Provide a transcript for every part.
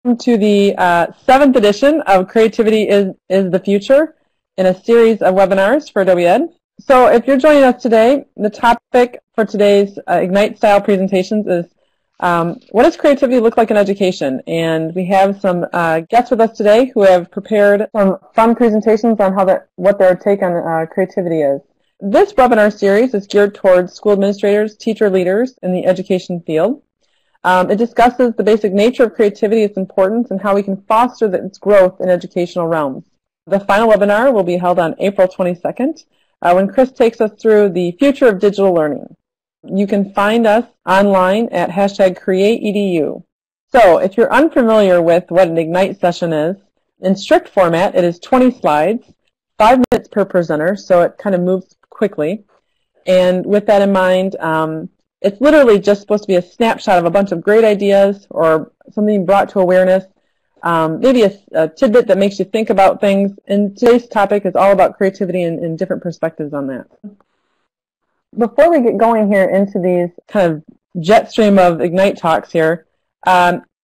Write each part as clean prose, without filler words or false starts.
To the 7th edition of Creativity is the Future in a series of webinars for Adobe Ed. So if you're joining us today, the topic for today's Ignite style presentations is what does creativity look like in education? And we have some guests with us today who have prepared some fun presentations on what their take on creativity is. This webinar series is geared towards school administrators, teacher leaders in the education field. It discusses the basic nature of creativity, its importance, and how we can foster its growth in educational realms. The final webinar will be held on April 22nd when Chris takes us through the future of digital learning. You can find us online at #CreateEDU. So if you're unfamiliar with what an Ignite session is, in strict format it is 20 slides, 5 minutes per presenter, so it kind of moves quickly. And with that in mind, it's literally just supposed to be a snapshot of a bunch of great ideas or something brought to awareness, maybe a tidbit that makes you think about things. And today's topic is all about creativity and different perspectives on that. Before we get going here into these kind of jet stream of Ignite talks here,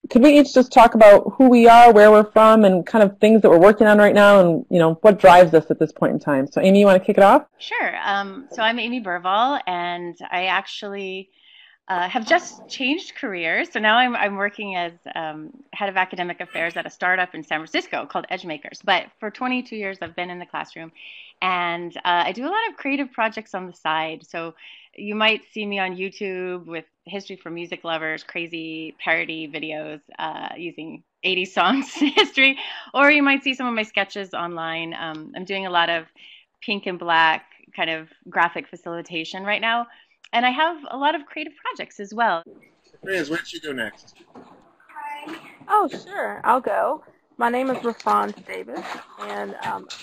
could we each just talk about who we are, where we're from, and kind of things that we're working on right now, and what drives us at this point in time? So, Amy, you want to kick it off? Sure. So I'm Amy Burvall, and I actually have just changed careers. So now I'm working as head of academic affairs at a startup in San Francisco called EdgeMakers. But for 22 years, I've been in the classroom, and I do a lot of creative projects on the side. So you might see me on YouTube with History for Music Lovers, crazy parody videos using 80s songs history, or you might see some of my sketches online. I'm doing a lot of pink and black kind of graphic facilitation right now, and I have a lot of creative projects as well. Reyes, where did you go next? Hi. Oh, sure, I'll go. My name is Rafon Davis, and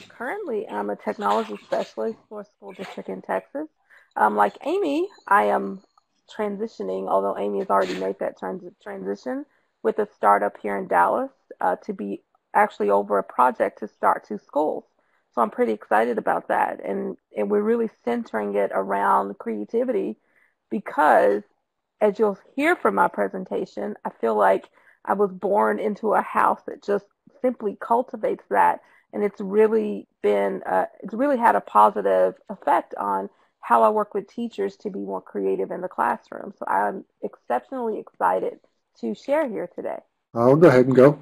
currently I'm a technology specialist for a school district in Texas. Like Amy, I am transitioning, although Amy has already made that transition, with a startup here in Dallas to be actually over a project to start 2 schools. So I'm pretty excited about that. And we're really centering it around creativity because, as you'll hear from my presentation, I feel like I was born into a house that just simply cultivates that. And it's really had a positive effect on how I work with teachers to be more creative in the classroom. So I'm exceptionally excited to share here today. I'll go ahead and go.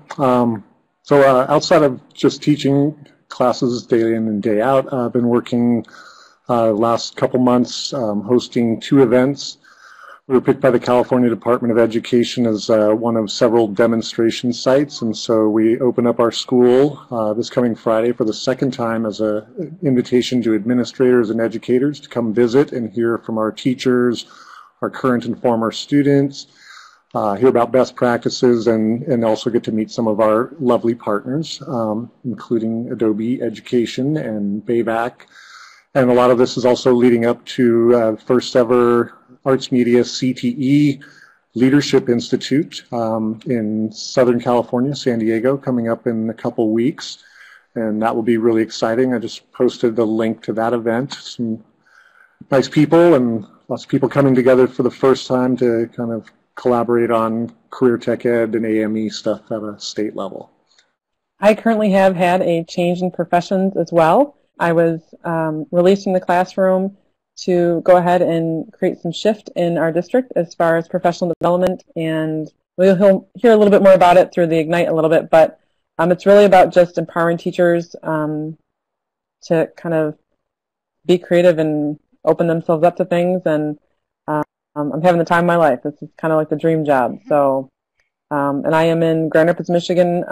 Outside of just teaching classes day in and day out, I've been working last couple months hosting 2 events. We were picked by the California Department of Education as one of several demonstration sites, and so we open up our school this coming Friday for the 2nd time as an invitation to administrators and educators to come visit and hear from our teachers, our current and former students, hear about best practices, and also get to meet some of our lovely partners, including Adobe Education and BAVAC. And a lot of this is also leading up to first ever Arts Media CTE Leadership Institute in Southern California, San Diego, coming up in a couple weeks. And that will be really exciting. I just posted the link to that event. Some nice people and lots of people coming together for the first time to kind of collaborate on career tech ed and AME stuff at a state level. I currently have had a change in professions as well. I was released from the classroom to go ahead and create some shift in our district as far as professional development, and we'll hear a little bit more about it through the Ignite a little bit, but it's really about just empowering teachers to kind of be creative and open themselves up to things, and I'm having the time of my life. This is kind of like the dream job. So, and I am in Grand Rapids, Michigan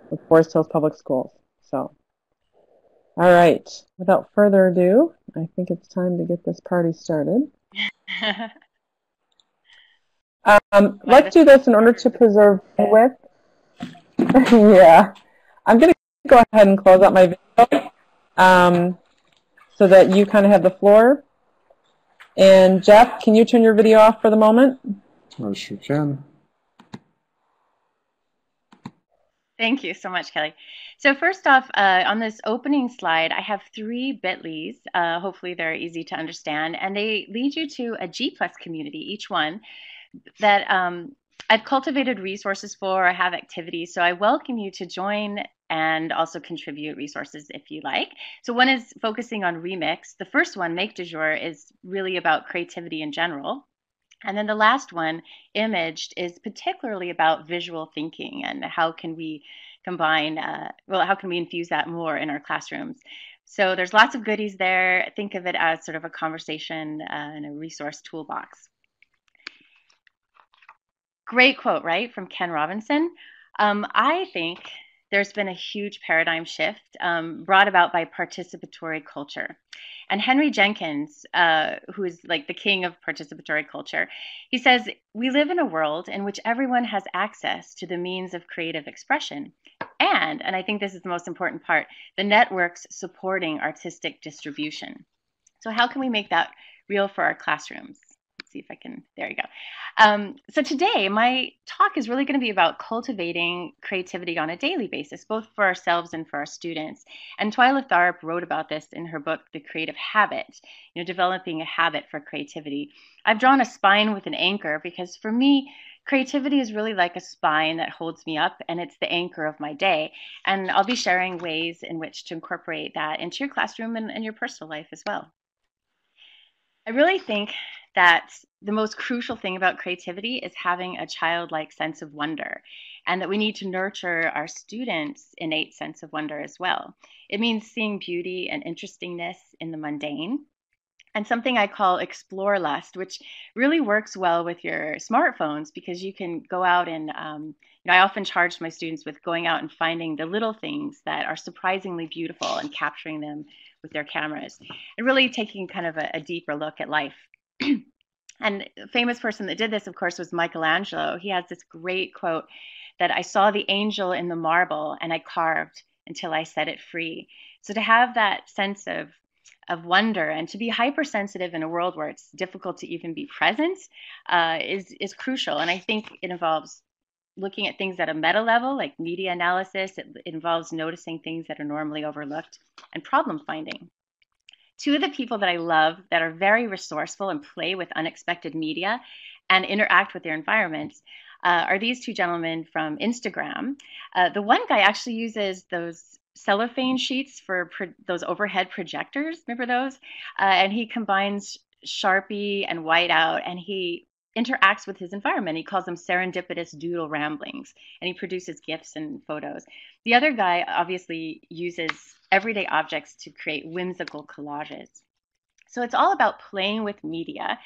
with Forest Hills Public Schools. So. All right, without further ado, I think it's time to get this party started. Let's do this in order to preserve bandwidth. Yeah, I'm going to go ahead and close out my video so that you kind of have the floor. And Jeff, can you turn your video off for the moment? I sure can. Thank you so much, Kelly. So first off, on this opening slide, I have 3 bit.lys. Hopefully they're easy to understand, and they lead you to a G+ community, each one, that I've cultivated resources for, I have activities, so I welcome you to join and also contribute resources if you like. So one is focusing on remix. The first one, Make du Jour, is really about creativity in general. And then the last one, Imaged, is particularly about visual thinking and how can we combine, how can we infuse that more in our classrooms. So there's lots of goodies there. Think of it as sort of a conversation and a resource toolbox. Great quote, right, from Ken Robinson. I think there's been a huge paradigm shift brought about by participatory culture. And Henry Jenkins, who is like the king of participatory culture, he says, we live in a world in which everyone has access to the means of creative expression. And I think this is the most important part, the networks supporting artistic distribution. So how can we make that real for our classrooms? Let's see if I can, there you go. So today, my talk is really going to be about cultivating creativity on a daily basis, both for ourselves and for our students. And Twyla Tharp wrote about this in her book, The Creative Habit, developing a habit for creativity. I've drawn a spine with an anchor because for me, creativity is really like a spine that holds me up, and it's the anchor of my day. And I'll be sharing ways in which to incorporate that into your classroom and your personal life as well. I really think that the most crucial thing about creativity is having a childlike sense of wonder, and that we need to nurture our students' innate sense of wonder as well. It means seeing beauty and interestingness in the mundane, and something I call explore lust, which really works well with your smartphones because you can go out and, I often charge my students with going out and finding the little things that are surprisingly beautiful and capturing them with their cameras and really taking kind of a deeper look at life. And a famous person that did this, of course, was Michelangelo. He has this great quote that I saw the angel in the marble and I carved until I set it free. So to have that sense of wonder and to be hypersensitive in a world where it's difficult to even be present is crucial. And I think it involves looking at things at a meta level, like media analysis. It involves noticing things that are normally overlooked and problem finding. Two of the people that I love that are very resourceful and play with unexpected media and interact with their environments are these two gentlemen from Instagram. The one guy actually uses those cellophane sheets for those overhead projectors. Remember those? And he combines Sharpie and whiteout, and he interacts with his environment. He calls them serendipitous doodle ramblings, and he produces GIFs and photos. The other guy obviously uses everyday objects to create whimsical collages. So it's all about playing with media.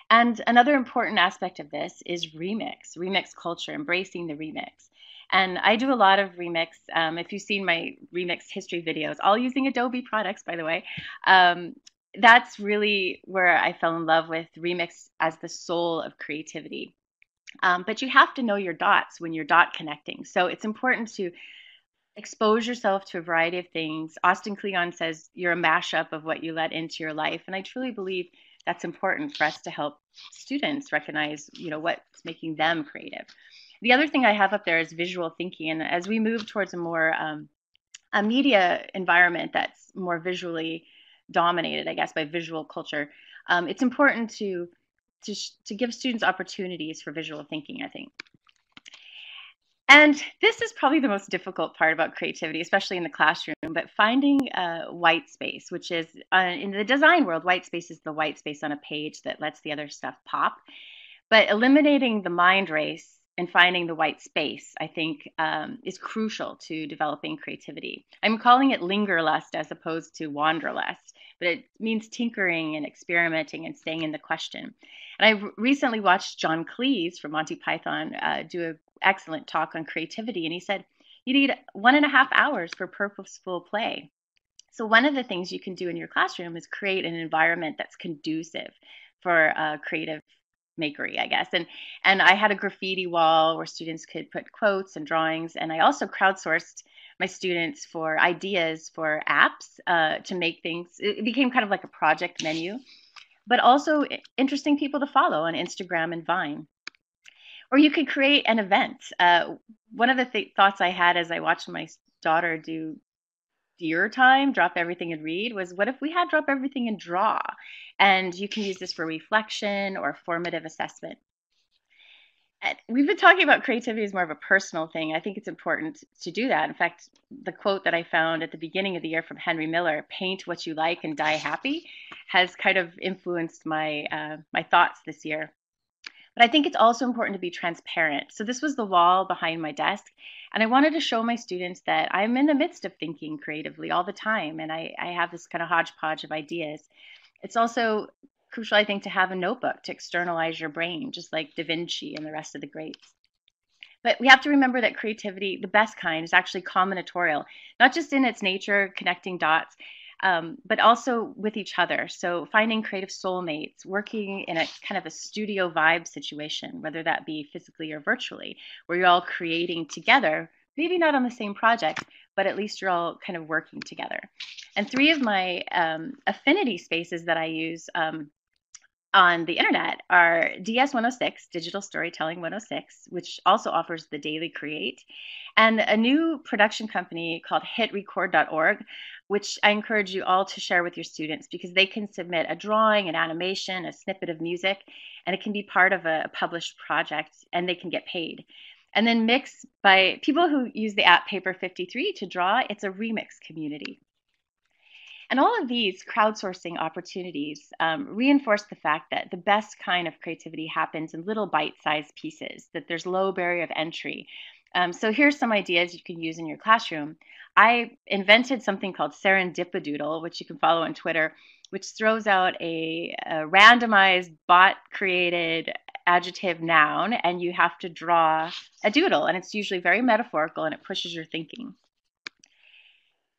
And another important aspect of this is remix culture, embracing the remix. And I do a lot of remix. If you've seen my remix history videos, all using Adobe products, by the way, that's really where I fell in love with remix as the soul of creativity. But you have to know your dots when you're dot connecting. So it's important to expose yourself to a variety of things. Austin Kleon says you're a mashup of what you let into your life. And I truly believe that's important for us to help students recognize, what's making them creative. The other thing I have up there is visual thinking. And as we move towards a more a media environment that's more visually dominated, I guess, by visual culture, it's important to give students opportunities for visual thinking, I think. And this is probably the most difficult part about creativity, especially in the classroom, but finding white space, which is, in the design world, white space is the white space on a page that lets the other stuff pop. But eliminating the mind race and finding the white space, I think, is crucial to developing creativity. I'm calling it lingerlust as opposed to wanderlust, but it means tinkering and experimenting and staying in the question. And I recently watched John Cleese from Monty Python do an excellent talk on creativity, and he said, you need 1.5 hours for purposeful play. So one of the things you can do in your classroom is create an environment that's conducive for creative makery, I guess. And I had a graffiti wall where students could put quotes and drawings, and I also crowdsourced my students for ideas for apps to make things. It became kind of like a project menu, but also interesting people to follow on Instagram and Vine. Or you could create an event. One of the thoughts I had as I watched my daughter do Dear Time, drop everything and read, was what if we had drop everything and draw? And you can use this for reflection or formative assessment. We've been talking about creativity as more of a personal thing. I think it's important to do that. In fact, the quote that I found at the beginning of the year from Henry Miller, "Paint what you like and die happy," has kind of influenced my thoughts this year. But I think it's also important to be transparent. So this was the wall behind my desk, and I wanted to show my students that I'm in the midst of thinking creatively all the time, and I have this kind of hodgepodge of ideas. It's also crucial, I think, to have a notebook to externalize your brain, just like Da Vinci and the rest of the greats. But we have to remember that creativity, the best kind, is actually combinatorial, not just in its nature, connecting dots, but also with each other. So finding creative soulmates, working in a kind of a studio vibe situation, whether that be physically or virtually, where you're all creating together, maybe not on the same project, but at least you're all kind of working together. And three of my affinity spaces that I use on the internet are DS 106, Digital Storytelling 106, which also offers the Daily Create, and a new production company called hitrecord.org, which I encourage you all to share with your students because they can submit a drawing, an animation, a snippet of music, and it can be part of a published project and they can get paid. And then Mix, by people who use the app Paper 53 to draw, it's a remix community. And all of these crowdsourcing opportunities reinforce the fact that the best kind of creativity happens in little bite-sized pieces, that there's low barrier of entry. So here's some ideas you can use in your classroom. I invented something called Serendipadoodle, which you can follow on Twitter, which throws out a randomized bot-created adjective noun, and you have to draw a doodle. And it's usually very metaphorical, and it pushes your thinking.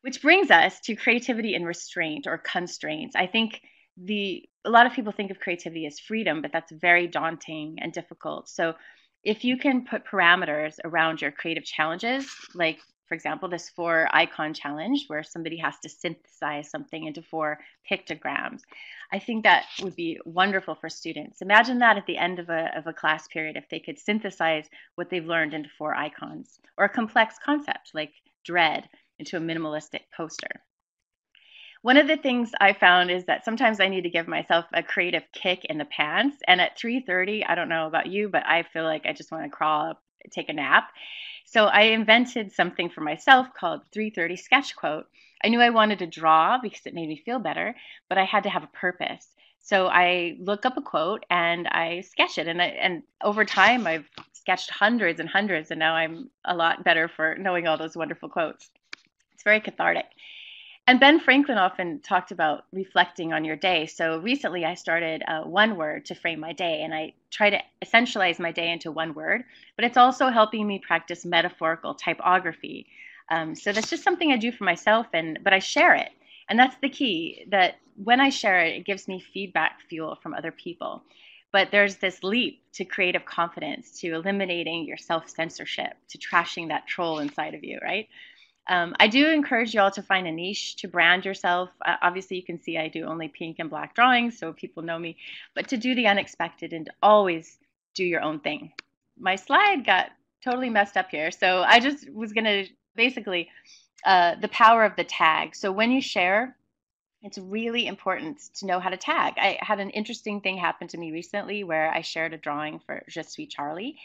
Which brings us to creativity and restraint or constraints. I think a lot of people think of creativity as freedom, but that's very daunting and difficult. So if you can put parameters around your creative challenges, like for example, this 4 icon challenge where somebody has to synthesize something into 4 pictograms, I think that would be wonderful for students. Imagine that at the end of a class period, if they could synthesize what they've learned into 4 icons, or a complex concept like dread into a minimalistic poster. One of the things I found is that sometimes I need to give myself a creative kick in the pants. And at 3:30, I don't know about you, but I feel like I just want to crawl up, take a nap. So I invented something for myself called 3:30 sketch quote. I knew I wanted to draw because it made me feel better, but I had to have a purpose. So I look up a quote and I sketch it. And over time, I've sketched hundreds and hundreds, and now I'm a lot better for knowing all those wonderful quotes. It's very cathartic. And Ben Franklin often talked about reflecting on your day. So recently I started one word to frame my day, and I try to essentialize my day into one word, but it's also helping me practice metaphorical typography. So that's just something I do for myself, but I share it. And that's the key, that when I share it, it gives me feedback fuel from other people. But there's this leap to creative confidence, to eliminating your self-censorship, to trashing that troll inside of you, right? I do encourage you all to find a niche to brand yourself. Obviously, you can see I do only pink and black drawings, so people know me, but to do the unexpected and to always do your own thing. My slide got totally messed up here, so I just was going to basically the power of the tag. So when you share, it's really important to know how to tag. I had an interesting thing happen to me recently where I shared a drawing for Je suis Charlie,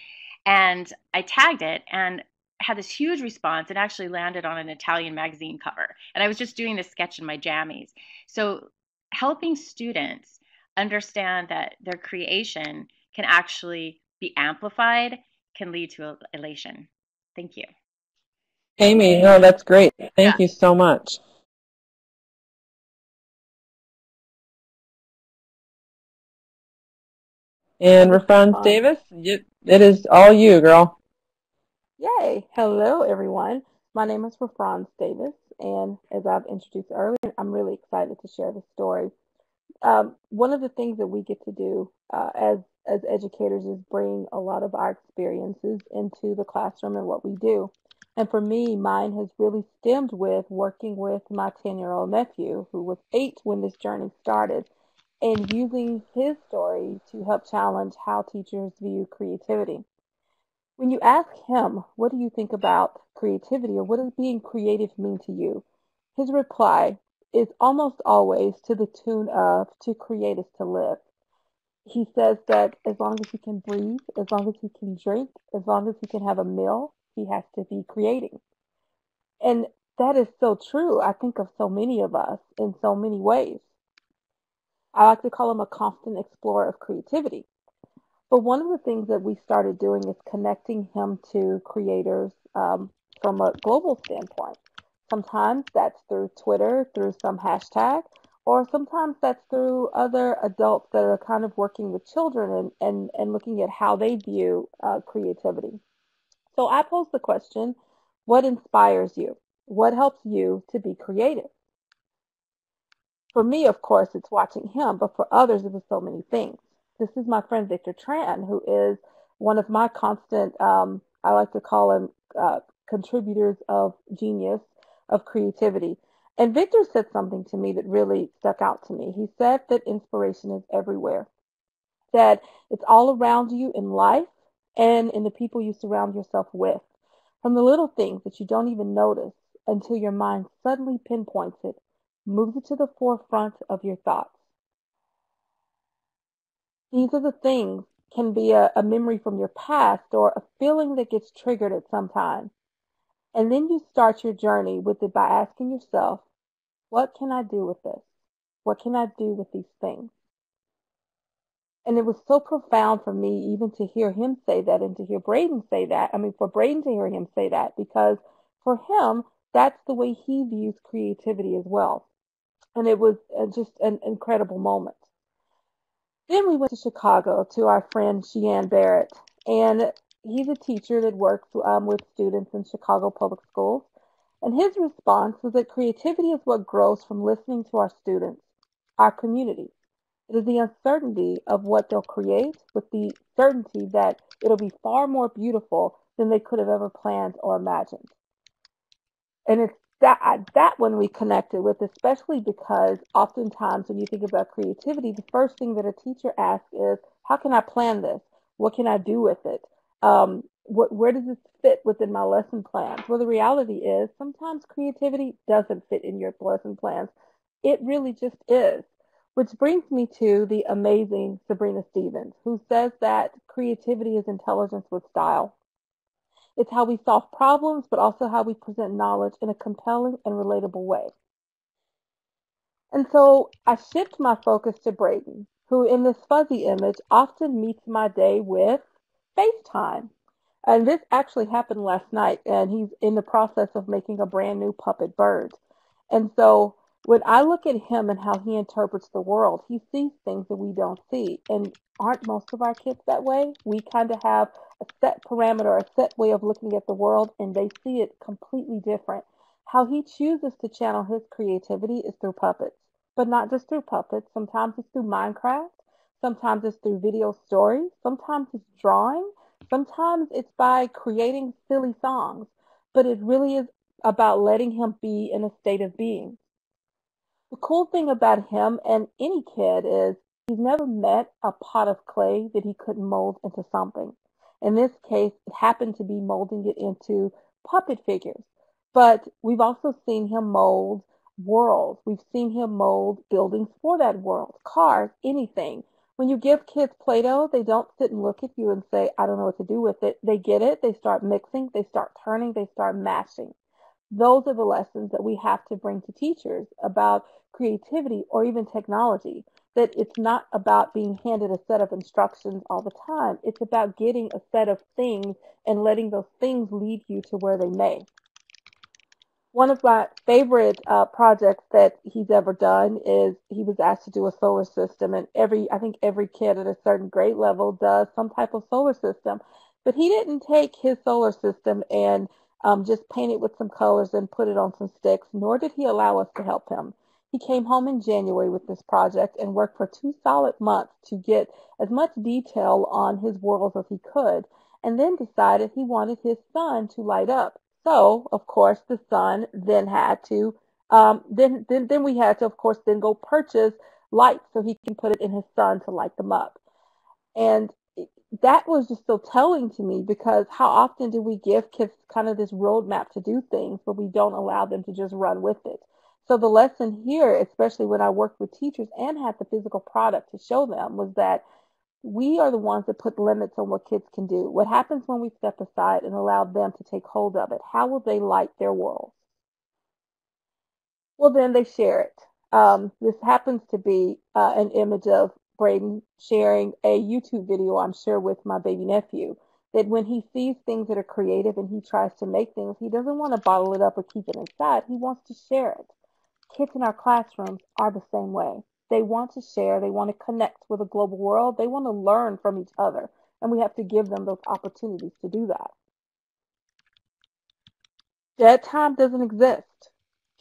and I tagged it, and had this huge response and actually landed on an Italian magazine cover. And I was just doing this sketch in my jammies. So helping students understand that their creation can actually be amplified can lead to elation. Thank you. Amy, no, that's great. Thank you so much. And Rafran Davis, it is all you, girl. Yay! Hello, everyone. My name is Rafran Davis, and as I've introduced earlier, I'm really excited to share this story. One of the things that we get to do as educators is bring a lot of our experiences into the classroom and what we do. And for me, mine has really stemmed with working with my 10-year-old nephew, who was 8 when this journey started, and using his story to help challenge how teachers view creativity. When you ask him, what do you think about creativity, or what does being creative mean to you? His reply is almost always to the tune of, to create is to live. he says that as long as he can breathe, as long as he can drink, as long as he can have a meal, he has to be creating. And that is so true. I think of so many of us in so many ways. I like to call him a constant explorer of creativity. But one of the things that we started doing is connecting him to creators from a global standpoint. Sometimes that's through Twitter, through some hashtag, or sometimes that's through other adults that are kind of working with children and looking at how they view creativity. So I pose the question, what inspires you? What helps you to be creative? For me, of course, it's watching him, but for others, it was so many things. This is my friend Victor Tran, who is one of my constant, I like to call him contributors of genius, of creativity. And Victor said something to me that really stuck out to me. He said that inspiration is everywhere, that it's all around you in life and in the people you surround yourself with. From the little things that you don't even notice until your mind suddenly pinpoints it, moves it to the forefront of your thoughts. These are the things, can be a memory from your past or a feeling that gets triggered at some time. And then you start your journey with it by asking yourself, what can I do with this? What can I do with these things? And it was so profound for me even to hear him say that and to hear Braden say that. I mean, for Braden to hear him say that, because for him, that's the way he views creativity as well. And it was just an incredible moment. Then we went to Chicago to our friend Sheann Barrett, and he's a teacher that works with students in Chicago public schools. And his response was that creativity is what grows from listening to our students, our community. It is the uncertainty of what they'll create with the certainty that it'll be far more beautiful than they could have ever planned or imagined. And it's that one we connected with, especially because oftentimes when you think about creativity, the first thing that a teacher asks is, how can I plan this? What can I do with it? Where does this fit within my lesson plans? Well, the reality is sometimes creativity doesn't fit in your lesson plans. It really just is. Which brings me to the amazing Sabrina Stevens, who says that creativity is intelligence with style. It's how we solve problems, but also how we present knowledge in a compelling and relatable way. And so I shift my focus to Braden, who in this fuzzy image often meets my day with FaceTime. And this actually happened last night, and he's in the process of making a brand new puppet bird. And so when I look at him and how he interprets the world, he sees things that we don't see. And aren't most of our kids that way? We kind of have a set parameter, a set way of looking at the world, and they see it completely different. How he chooses to channel his creativity is through puppets, but not just through puppets. Sometimes it's through Minecraft. Sometimes it's through video stories. Sometimes it's drawing. Sometimes it's by creating silly songs. But it really is about letting him be in a state of being. The cool thing about him and any kid is he's never met a pot of clay that he couldn't mold into something. In this case, it happened to be molding it into puppet figures. But we've also seen him mold worlds. We've seen him mold buildings for that world, cars, anything. When you give kids Play-Doh, they don't sit and look at you and say, I don't know what to do with it. They get it, they start mixing, they start turning, they start mashing. Those are the lessons that we have to bring to teachers about creativity or even technology, that it's not about being handed a set of instructions all the time. It's about getting a set of things and letting those things lead you to where they may. One of my favorite projects that he's ever done is he was asked to do a solar system, and I think every kid at a certain grade level does some type of solar system. But he didn't take his solar system and just paint it with some colors and put it on some sticks, nor did he allow us to help him. He came home in January with this project and worked for 2 solid months to get as much detail on his worlds as he could, and then decided he wanted his sun to light up. So, of course, the sun then had to, then we had to, of course, then go purchase lights so he can put it in his sun to light them up. And that was just so telling to me, because how often do we give kids kind of this roadmap to do things, but we don't allow them to just run with it? So the lesson here, especially when I worked with teachers and had the physical product to show them, was that We are the ones that put limits on what kids can do. What happens when we step aside and allow them to take hold of it? How will they light their world? Well, then they share it. This happens to be an image of Braden sharing a YouTube video, I'm sure, with my baby nephew. That when he sees things that are creative and he tries to make things, he doesn't want to bottle it up or keep it inside. He wants to share it. Kids in our classrooms are the same way. They want to share. They want to connect with a global world. They want to learn from each other. And we have to give them those opportunities to do that. Dead time doesn't exist.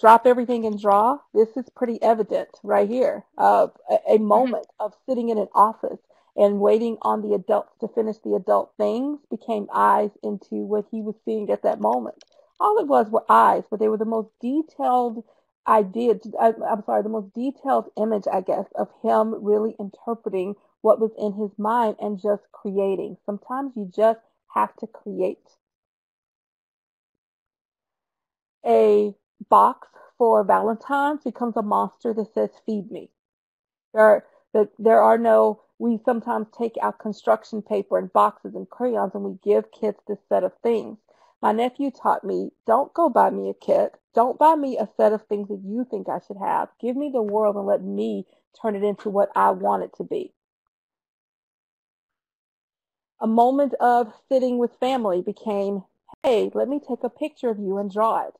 Drop everything and draw. This is pretty evident right here. A moment of sitting in an office and waiting on the adults to finish the adult things became eyes into what he was seeing at that moment. All it was were eyes, but they were the most detailed the most detailed image, I guess, of him really interpreting what was in his mind and just creating. Sometimes you just have to create. A box for Valentine's becomes a monster that says, feed me. We sometimes take out construction paper and boxes and crayons and we give kids this set of things. My nephew taught me, don't go buy me a kit. Don't buy me a set of things that you think I should have. Give me the world and let me turn it into what I want it to be. A moment of sitting with family became, hey, let me take a picture of you and draw it.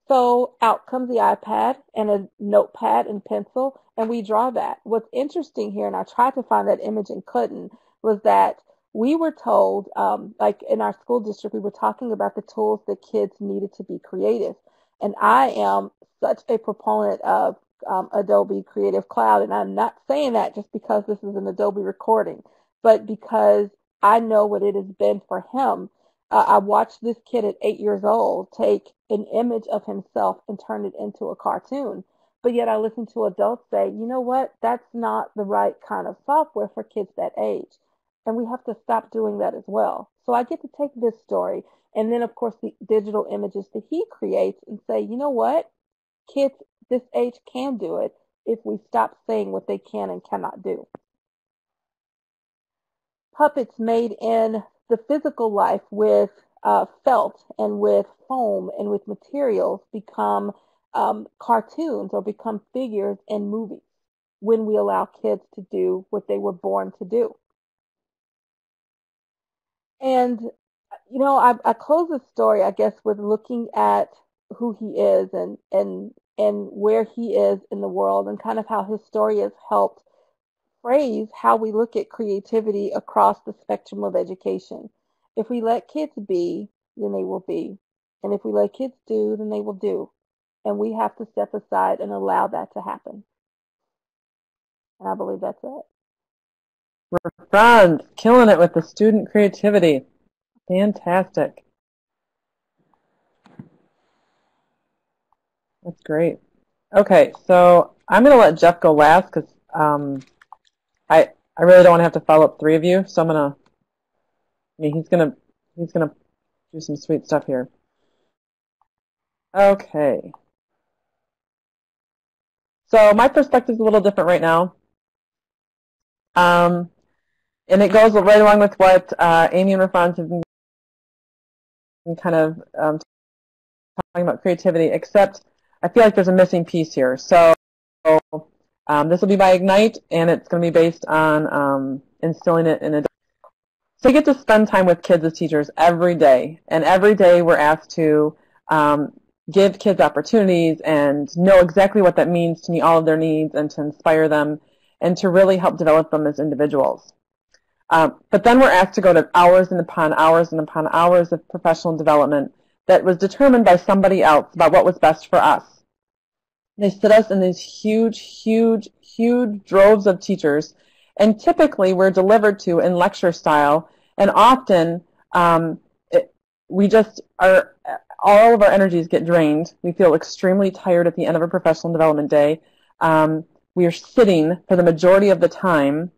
So out comes the iPad and a notepad and pencil, and we draw that. What's interesting here, and I tried to find that image and couldn't, was that we were told, like in our school district, we were talking about the tools that kids needed to be creative. And I am such a proponent of Adobe Creative Cloud, and I'm not saying that just because this is an Adobe recording, but because I know what it has been for him. I watched this kid at 8 years old take an image of himself and turn it into a cartoon. But yet I listen to adults say, you know what, that's not the right kind of software for kids that age. And we have to stop doing that as well. So I get to take this story and then, of course, the digital images that he creates and say, you know what, kids this age can do it if we stop saying what they can and cannot do. Puppets made in the physical life with felt and with foam and with materials become cartoons or become figures in movies when we allow kids to do what they were born to do. And, you know, I close this story, I guess, with looking at who he is and where he is in the world and kind of how his story has helped phrase how we look at creativity across the spectrum of education. If we let kids be, then they will be. And if we let kids do, then they will do. And we have to step aside and allow that to happen. And I believe that's it. We're friends, killing it with the student creativity. Fantastic. That's great. Okay, so I'm going to let Jeff go last because I really don't want to have to follow up 3 of you, so I'm gonna. He's gonna do some sweet stuff here. Okay. So my perspective is a little different right now, and it goes right along with what Amy and Rafan have been kind of talking about creativity. Except I feel like there's a missing piece here. So. This will be by Ignite, and it's going to be based on instilling it in a. So you get to spend time with kids as teachers every day, and every day we're asked to give kids opportunities and know exactly what that means to meet all of their needs and to inspire them and to really help develop them as individuals. But then we're asked to go to hours and upon hours and upon hours of professional development that was determined by somebody else about what was best for us. They sit us in these huge, huge, huge droves of teachers, and typically we're delivered to in lecture style, and often we just are, all of our energies get drained. We feel extremely tired at the end of a professional development day. We are sitting for the majority of the time,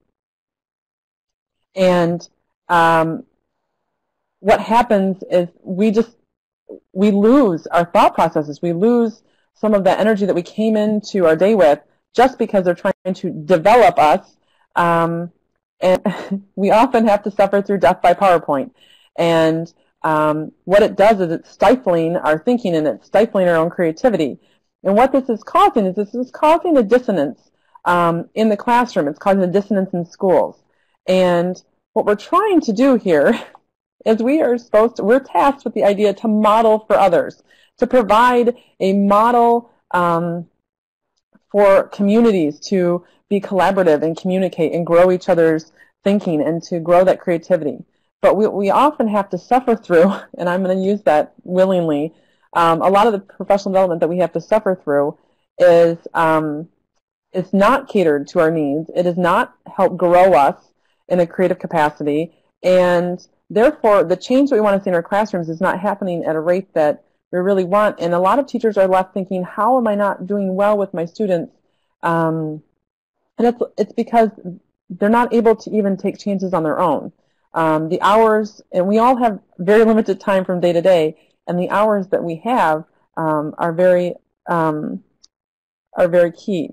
and what happens is we lose our thought processes. We lose some of that energy that we came into our day with just because they're trying to develop us And we often have to suffer through death by PowerPoint. And what it does is it's stifling our thinking and it's stifling our own creativity. And what this is causing a dissonance in the classroom. It's causing a dissonance in schools. And what we're trying to do here is we're tasked with the idea to model for others, to provide a model for communities to be collaborative and communicate and grow each other's thinking and to grow that creativity. But we often have to suffer through, and I'm going to use that willingly, a lot of the professional development that we have to suffer through is it's not catered to our needs. It does not help grow us in a creative capacity, and therefore the change that we want to see in our classrooms is not happening at a rate that we really want. And a lot of teachers are left thinking, how am I not doing well with my students? And it's because they're not able to even take chances on their own. The hours, and we all have very limited time from day to day, and the hours that we have are very key.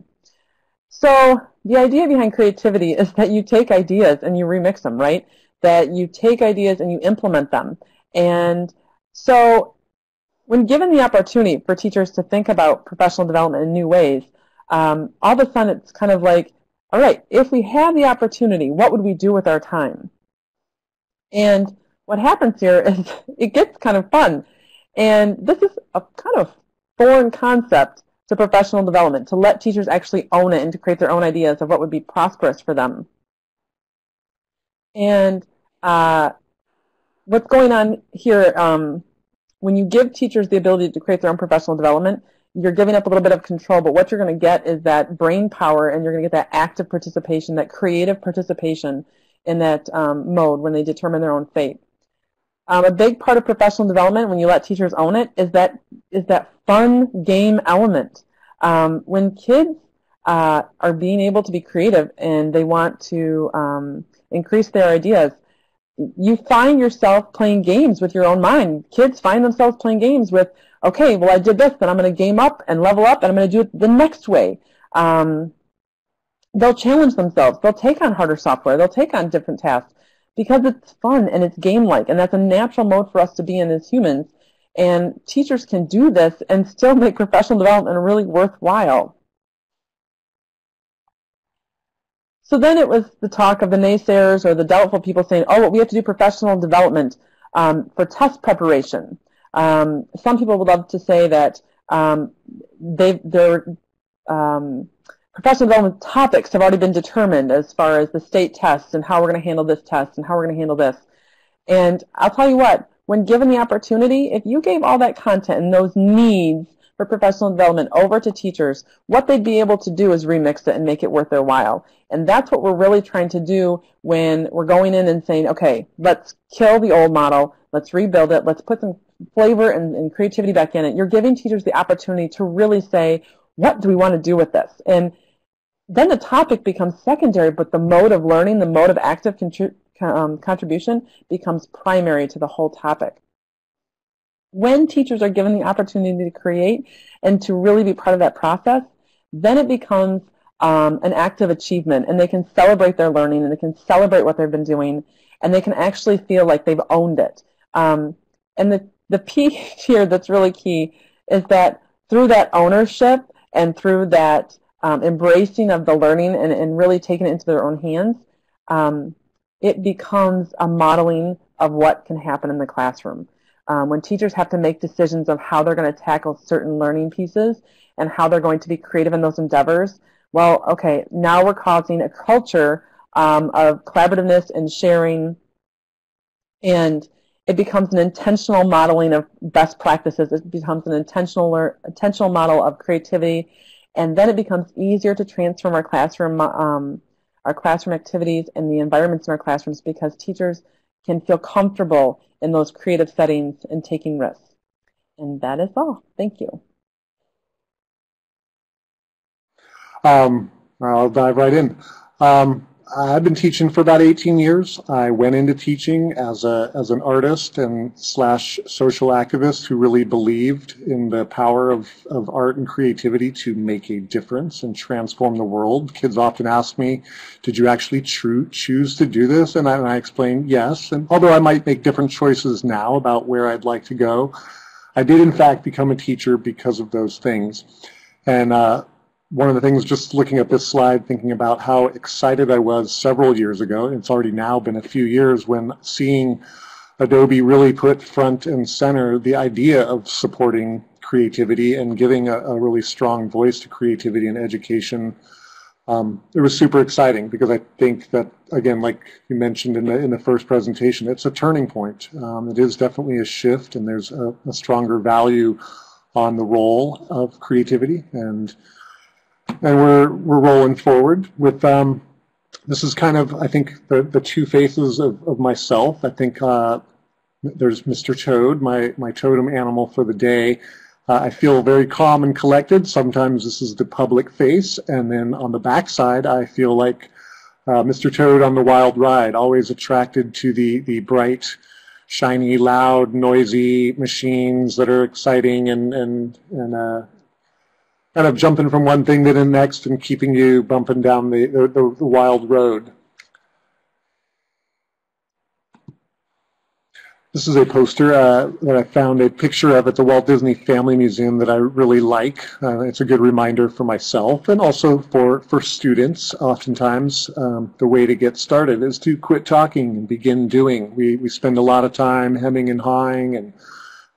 So the idea behind creativity is that you take ideas and you remix them, right? That you take ideas and you implement them. And so when given the opportunity for teachers to think about professional development in new ways, all of a sudden it's kind of like, all right, if we had the opportunity, what would we do with our time? And what happens here is it gets kind of fun. And this is a kind of foreign concept to professional development, to let teachers actually own it and to create their own ideas of what would be prosperous for them. And what's going on here, when you give teachers the ability to create their own professional development, you're giving up a little bit of control, but what you're going to get is that brain power, and you're going to get that active participation, that creative participation in that mode when they determine their own fate. A big part of professional development, when you let teachers own it, is that fun game element. When kids are being able to be creative and they want to increase their ideas, you find yourself playing games with your own mind. Kids find themselves playing games with, okay, well, I did this, then I'm going to game up and level up, and I'm going to do it the next way. They'll challenge themselves. They'll take on harder software. They'll take on different tasks because it's fun and it's game-like, and that's a natural mode for us to be in as humans. And teachers can do this and still make professional development really worthwhile. So then it was the talk of the naysayers or the doubtful people saying, oh, well, we have to do professional development for test preparation. Some people would love to say that their professional development topics have already been determined as far as the state tests and how we're going to handle this test and how we're going to handle this. And I'll tell you what, when given the opportunity, if you gave all that content and those needs for professional development over to teachers, what they'd be able to do is remix it and make it worth their while. And that's what we're really trying to do when we're going in and saying, okay, let's kill the old model, let's rebuild it, let's put some flavor and creativity back in it. You're giving teachers the opportunity to really say, what do we want to do with this? And then the topic becomes secondary, but the mode of learning, the mode of active contribution becomes primary to the whole topic. When teachers are given the opportunity to create and to really be part of that process, then it becomes an active achievement, and they can celebrate their learning, and they can celebrate what they've been doing, and they can actually feel like they've owned it. And the piece here that's really key is that through that ownership and through that embracing of the learning and really taking it into their own hands, it becomes a modeling of what can happen in the classroom. When teachers have to make decisions of how they're going to tackle certain learning pieces and how they're going to be creative in those endeavors, well, okay, now we're causing a culture of collaborativeness and sharing, and it becomes an intentional modeling of best practices. It becomes an intentional model of creativity, and then it becomes easier to transform our classroom activities and the environments in our classrooms because teachers can feel comfortable in those creative settings and taking risks. And that is all. Thank you. I'll dive right in. I've been teaching for about 18 years. I went into teaching as an artist and slash social activist who really believed in the power of art and creativity to make a difference and transform the world. Kids often ask me, did you actually choose to do this? And I explain yes. And although I might make different choices now about where I'd like to go, I did in fact become a teacher because of those things. And one of the things, just looking at this slide, thinking about how excited I was several years ago, and it's already now been a few years, when seeing Adobe really put front and center the idea of supporting creativity and giving a really strong voice to creativity in education. It was super exciting because I think that, again, like you mentioned in the first presentation, it's a turning point. It is definitely a shift, and there's a stronger value on the role of creativity, and we're rolling forward with this is kind of, I think, the two faces of myself. I think there's Mr. Toad, my totem animal for the day. I feel very calm and collected. Sometimes this is the public face, and then on the backside, I feel like Mr. Toad on the wild ride, always attracted to the bright, shiny, loud, noisy machines that are exciting and kind of jumping from one thing to the next and keeping you bumping down the wild road. This is a poster that I found a picture of at the Walt Disney Family Museum that I really like. It's a good reminder for myself and also for students. Oftentimes, the way to get started is to quit talking and begin doing. We spend a lot of time hemming and hawing and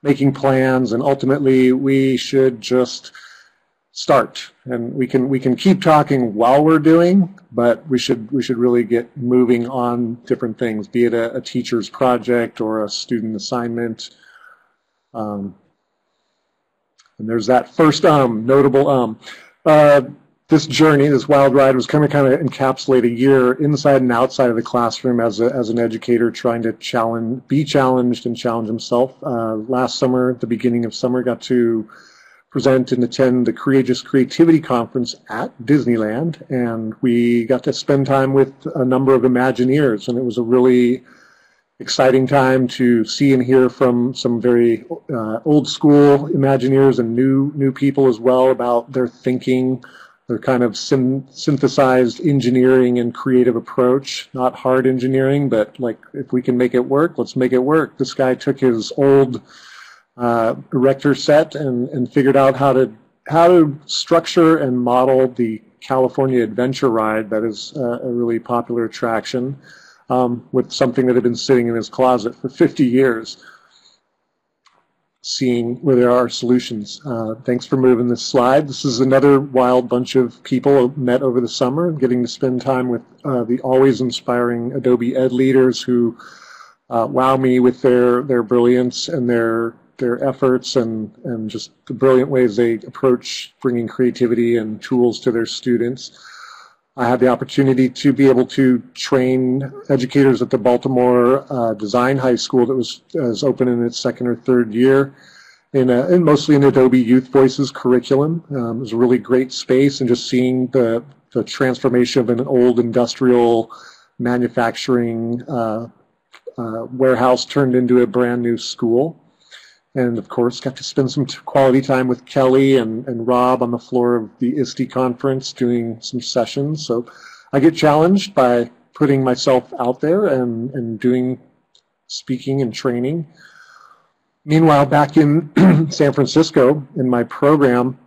making plans, and ultimately we should just start. And we can keep talking while we're doing, but we should really get moving on different things, be it a teacher's project or a student assignment. And there's that first notable this journey, this wild ride, was kind of encapsulate a year inside and outside of the classroom as an educator, trying to be challenged and challenge himself. Last summer, at the beginning of summer, got to present and attend the Courageous Creativity Conference at Disneyland, and we got to spend time with a number of Imagineers, and it was a really exciting time to see and hear from some very old school Imagineers and new people as well about their thinking, their kind of synthesized engineering and creative approach. Not hard engineering, but like, if we can make it work, let's make it work. This guy took his old erector set and figured out how to structure and model the California Adventure Ride that is a really popular attraction with something that had been sitting in his closet for 50 years, seeing where there are solutions. Thanks for moving this slide. This is another wild bunch of people met over the summer, getting to spend time with the always inspiring Adobe Ed leaders who wow me with their brilliance and their efforts and just the brilliant ways they approach bringing creativity and tools to their students. I had the opportunity to be able to train educators at the Baltimore Design High School that was open in its second or third year in mostly an Adobe Youth Voices curriculum. It was a really great space, and just seeing the transformation of an old industrial manufacturing warehouse turned into a brand new school. And of course, got to spend some quality time with Kelly and Rob on the floor of the ISTE conference doing some sessions. So I get challenged by putting myself out there and doing speaking and training. Meanwhile, back in San Francisco, in my program,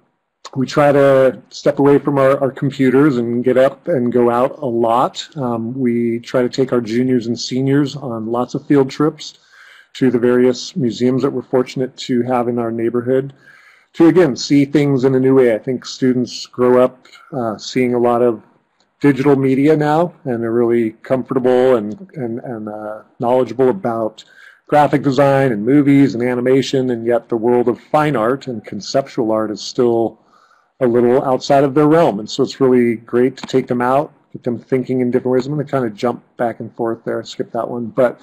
we try to step away from our computers and get up and go out a lot. We try to take our juniors and seniors on lots of field trips to the various museums that we're fortunate to have in our neighborhood, to again see things in a new way. I think students grow up seeing a lot of digital media now, and they're really comfortable and knowledgeable about graphic design and movies and animation, and yet the world of fine art and conceptual art is still a little outside of their realm. And so it's really great to take them out, get them thinking in different ways. I'm going to kind of jump back and forth there, skip that one, but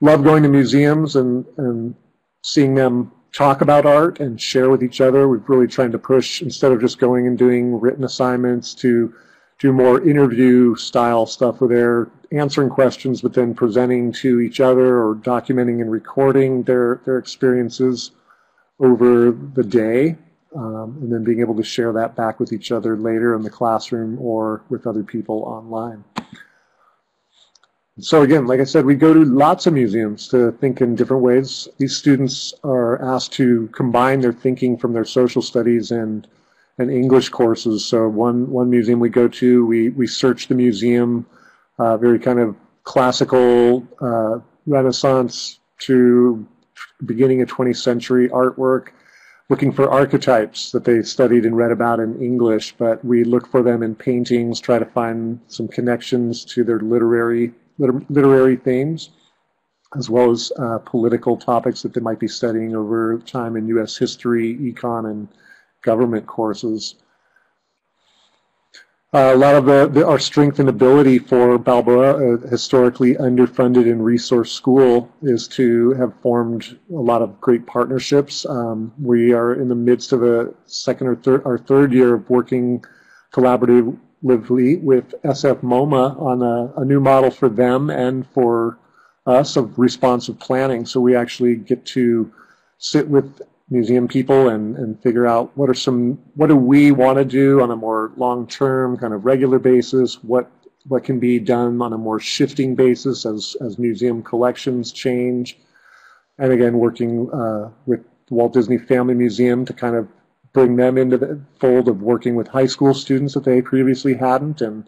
love going to museums and seeing them talk about art and share with each other. We've really tried to push, instead of just going and doing written assignments, to do more interview style stuff where they're answering questions but then presenting to each other or documenting and recording their experiences over the day, and then being able to share that back with each other later in the classroom or with other people online. So again, like I said, we go to lots of museums to think in different ways. These students are asked to combine their thinking from their social studies and English courses. So one museum we go to, we search the museum, very kind of classical Renaissance to beginning of 20th century artwork, looking for archetypes that they studied and read about in English, but we look for them in paintings, try to find some connections to their literary themes, as well as political topics that they might be studying over time in U.S. history, econ, and government courses. A lot of our strength and ability for Balboa, a historically underfunded and resourced school, is to have formed a lot of great partnerships. We are in the midst of a third year of working collaboratively with SF MoMA on a new model for them and for us of responsive planning. So we actually get to sit with museum people and figure out what do we want to do on a more long-term kind of regular basis, what can be done on a more shifting basis as museum collections change, and again working with the Walt Disney Family Museum to kind of bring them into the fold of working with high school students that they previously hadn't, and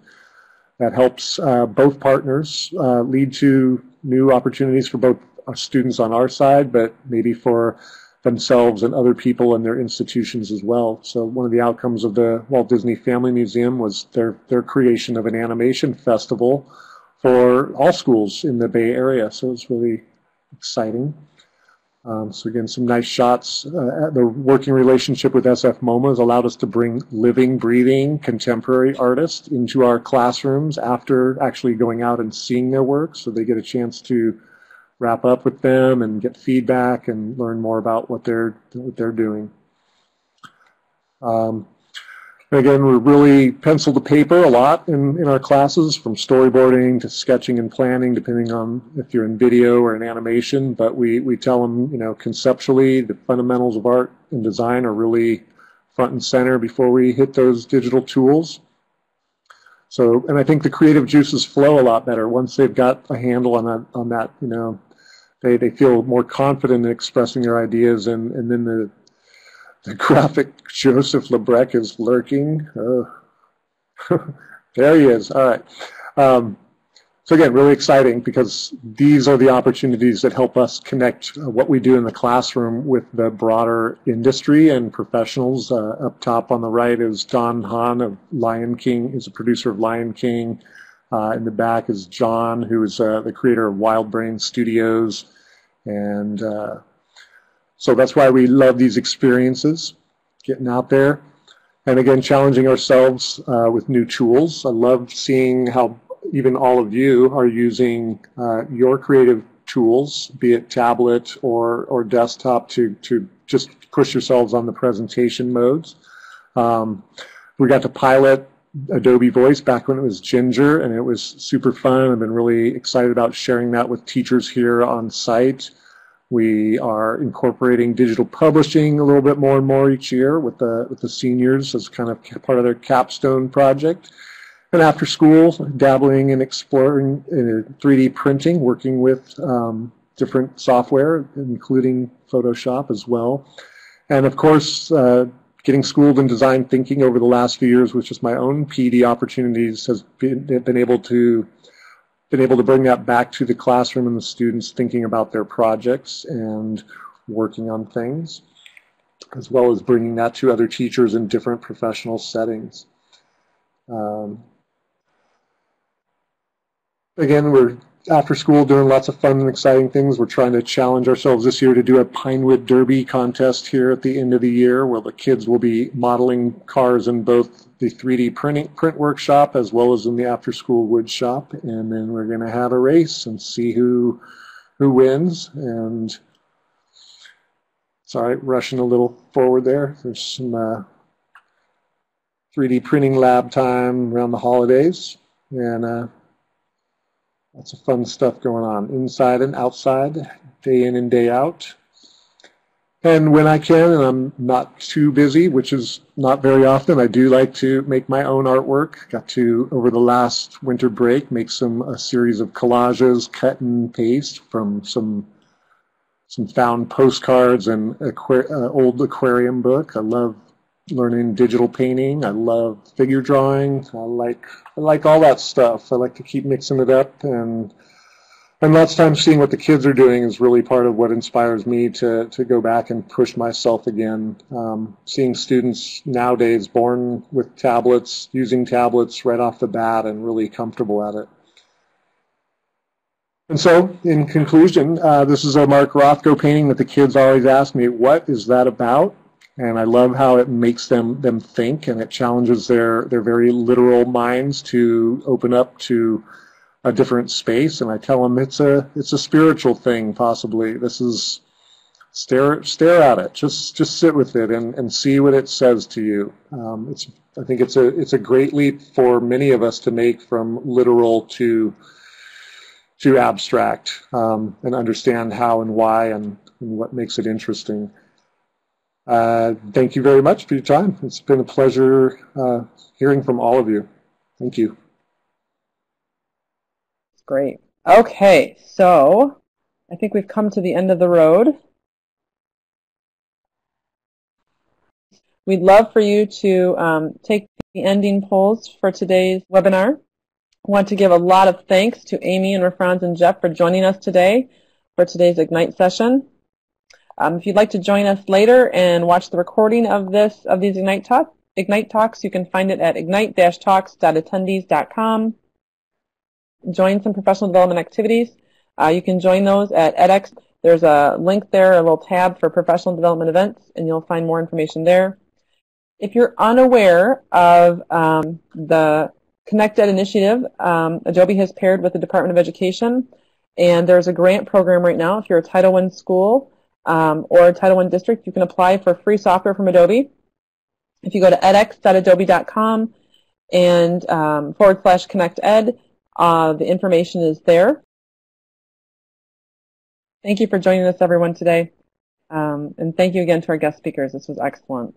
that helps both partners lead to new opportunities for both our students on our side, but maybe for themselves and other people and their institutions as well. So one of the outcomes of the Walt Disney Family Museum was their creation of an animation festival for all schools in the Bay Area. So it's really exciting. So again, some nice shots. The working relationship with SF MoMA has allowed us to bring living, breathing, contemporary artists into our classrooms after actually going out and seeing their work, so they get a chance to wrap up with them and get feedback and learn more about what they're doing. Again, we're really pencil to paper a lot in our classes, from storyboarding to sketching and planning, depending on if you're in video or in animation. But we tell them, conceptually, the fundamentals of art and design are really front and center before we hit those digital tools. So, and I think the creative juices flow a lot better once they've got a handle on that. They feel more confident in expressing their ideas, and then the graphic Joseph Lebrec is lurking. Oh. There he is. All right. So again, really exciting, because these are the opportunities that help us connect what we do in the classroom with the broader industry and professionals. Up top on the right is Don Hahn of Lion King. He's a producer of Lion King. In the back is John, who is the creator of Wild Brain Studios. And so that's why we love these experiences, getting out there. And again, challenging ourselves with new tools. I love seeing how even all of you are using your creative tools, be it tablet or desktop, to just push yourselves on the presentation modes. We got to pilot Adobe Voice back when it was Ginger, and it was super fun. I've been really excited about sharing that with teachers here on site. We are incorporating digital publishing a little bit more and more each year with the seniors as kind of part of their capstone project. And after school, dabbling and exploring 3D printing, working with different software, including Photoshop as well. And of course, getting schooled in design thinking over the last few years with just my own PD opportunities has been able to bring that back to the classroom and the students thinking about their projects and working on things, as well as bringing that to other teachers in different professional settings. Again, we're after school doing lots of fun and exciting things. We're trying to challenge ourselves this year to do a Pinewood Derby contest here at the end of the year, where the kids will be modeling cars in both the 3D print workshop as well as in the after school wood shop. And then we're going to have a race and see who wins. And sorry, rushing a little forward there. There's some 3D printing lab time around the holidays, and lots of fun stuff going on inside and outside, day in and day out. And when I can, and I'm not too busy, which is not very often, I do like to make my own artwork. Got to, over the last winter break, make a series of collages, cut and paste from some found postcards and old aquarium book. I love learning digital painting. I love figure drawing. I like all that stuff. I like to keep mixing it up, and lots of times seeing what the kids are doing is really part of what inspires me to go back and push myself again. Seeing students nowadays born with tablets, using tablets right off the bat and really comfortable at it. And so, in conclusion, this is a Mark Rothko painting that the kids always ask me, what is that about? And I love how it makes them think, and it challenges their very literal minds to open up to a different space. And I tell them it's a spiritual thing, possibly. This is stare at it, just sit with it and see what it says to you. I think it's a great leap for many of us to make from literal to abstract, and understand how and why and what makes it interesting. Thank you very much for your time. It's been a pleasure hearing from all of you. Thank you. Great. Okay, so I think we've come to the end of the road. We'd love for you to take the ending polls for today's webinar. I want to give a lot of thanks to Amy and Rafranz and Jeff for joining us today for today's Ignite session. If you'd like to join us later and watch the recording of these Ignite Talks, you can find it at ignite-talks.attendees.com. Join some professional development activities. You can join those at edX. There's a link there, a little tab for professional development events, and you'll find more information there. If you're unaware of the ConnectEd initiative, Adobe has paired with the Department of Education, and there's a grant program right now. If you're a Title I school or a Title I district, you can apply for free software from Adobe. If you go to edx.adobe.com and /ConnectEd, the information is there. Thank you for joining us, everyone, today. And thank you again to our guest speakers. This was excellent.